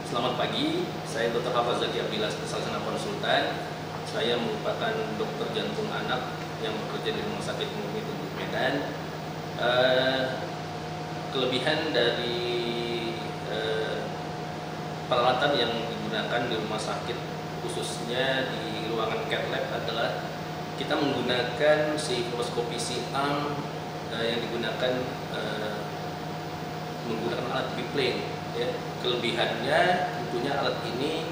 Selamat pagi, saya Dr. Hafaz Zaki Abdillah, Spesialis Konsultan. Saya merupakan dokter jantung anak yang bekerja di Rumah Sakit Umum Tubuh Medan. Kelebihan dari peralatan yang digunakan di rumah sakit, khususnya di ruangan cath lab, adalah kita menggunakan si fluoroskopi C-arm yang digunakan menggunakan alat biplane. Ya. Kelebihannya tentunya alat ini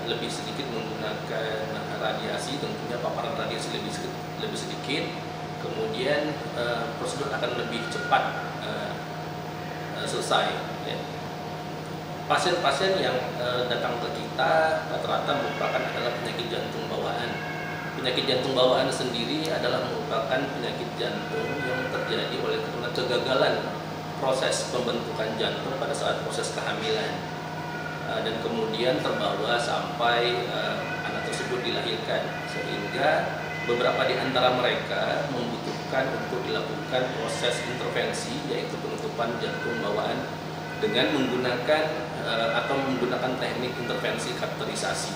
lebih sedikit menggunakan radiasi, tentunya paparan radiasi lebih sedikit. Kemudian prosedur akan lebih cepat selesai. Ya. Pasien-pasien yang datang ke kita rata-rata merupakan adalah penyakit jantung bawaan. Penyakit jantung bawaan sendiri adalah merupakan penyakit jantung yang terjadi oleh karena kegagalan proses pembentukan jantung pada saat proses kehamilan, dan kemudian terbawa sampai anak tersebut dilahirkan, sehingga beberapa di antara mereka membutuhkan untuk dilakukan proses intervensi, yaitu penutupan jantung bawaan dengan menggunakan atau menggunakan teknik intervensi kateterisasi.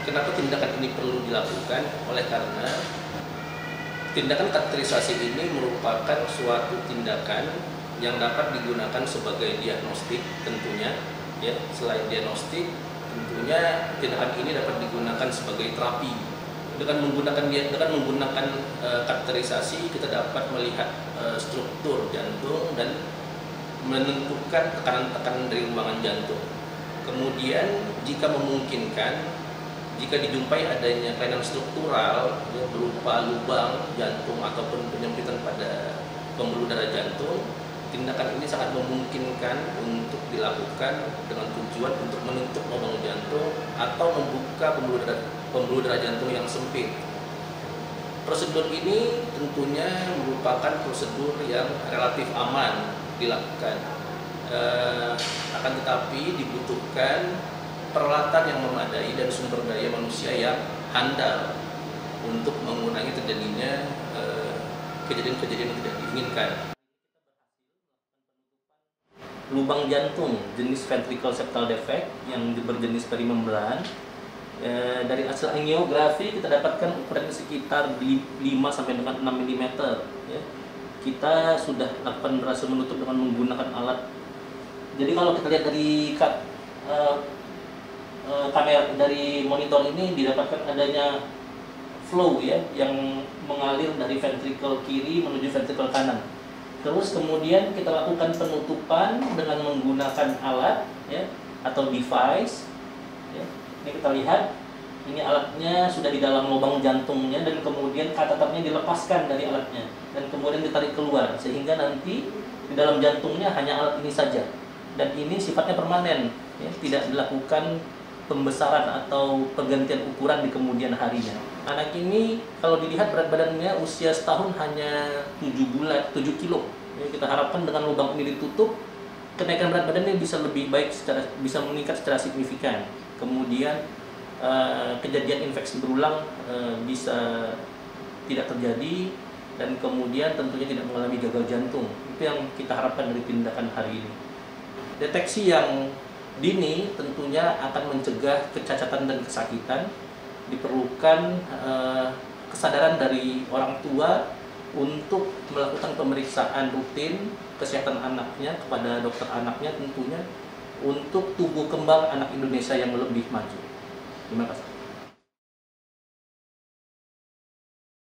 Kenapa tindakan ini perlu dilakukan? Oleh karena tindakan kateterisasi ini merupakan suatu tindakan yang dapat digunakan sebagai diagnostik tentunya, ya. Selain diagnostik, tentunya tindakan ini dapat digunakan sebagai terapi. Dengan menggunakan kateterisasi, kita dapat melihat struktur jantung dan menentukan tekanan-tekanan dari ruangan jantung. Kemudian jika memungkinkan, jika dijumpai adanya kelainan struktural, ya, berupa lubang jantung ataupun penyempitan pada pembuluh darah jantung, tindakan ini sangat memungkinkan untuk dilakukan dengan tujuan untuk menutup lubang jantung atau membuka pembuluh darah jantung yang sempit. Prosedur ini tentunya merupakan prosedur yang relatif aman dilakukan. Akan tetapi dibutuhkan peralatan yang memadai dan sumber daya manusia yang handal untuk mengurangi terjadinya kejadian-kejadian yang tidak diinginkan. Lubang jantung jenis ventricle septal defect yang berjenis perimembran, dari hasil angiografi kita dapatkan ukuran sekitar 5 sampai dengan 6 mm. Ya. Kita sudah berhasil menutup dengan menggunakan alat. Jadi kalau kita lihat dari kamera dari monitor ini, didapatkan adanya flow, ya, yang mengalir dari ventricle kiri menuju ventricle kanan. Terus kemudian kita lakukan penutupan dengan menggunakan alat, ya, atau device. Ya. Ini kita lihat, ini alatnya sudah di dalam lubang jantungnya, dan kemudian kateternya dilepaskan dari alatnya dan kemudian ditarik keluar, sehingga nanti di dalam jantungnya hanya alat ini saja, dan ini sifatnya permanen, ya, tidak dilakukan pembesaran atau pergantian ukuran di kemudian harinya. Anak ini kalau dilihat berat badannya usia setahun hanya 7 kilo. Ya, kita harapkan dengan lubang ini ditutup, kenaikan berat badannya bisa lebih baik, bisa meningkat secara signifikan. Kemudian kejadian infeksi berulang bisa tidak terjadi, dan kemudian tentunya tidak mengalami gagal jantung. Itu yang kita harapkan dari tindakan hari ini. Deteksi yang dini tentunya akan mencegah kecacatan dan kesakitan. Diperlukan kesadaran dari orang tua untuk melakukan pemeriksaan rutin kesehatan anaknya kepada dokter anaknya, tentunya untuk tumbuh kembang anak Indonesia yang lebih maju. Terima kasih.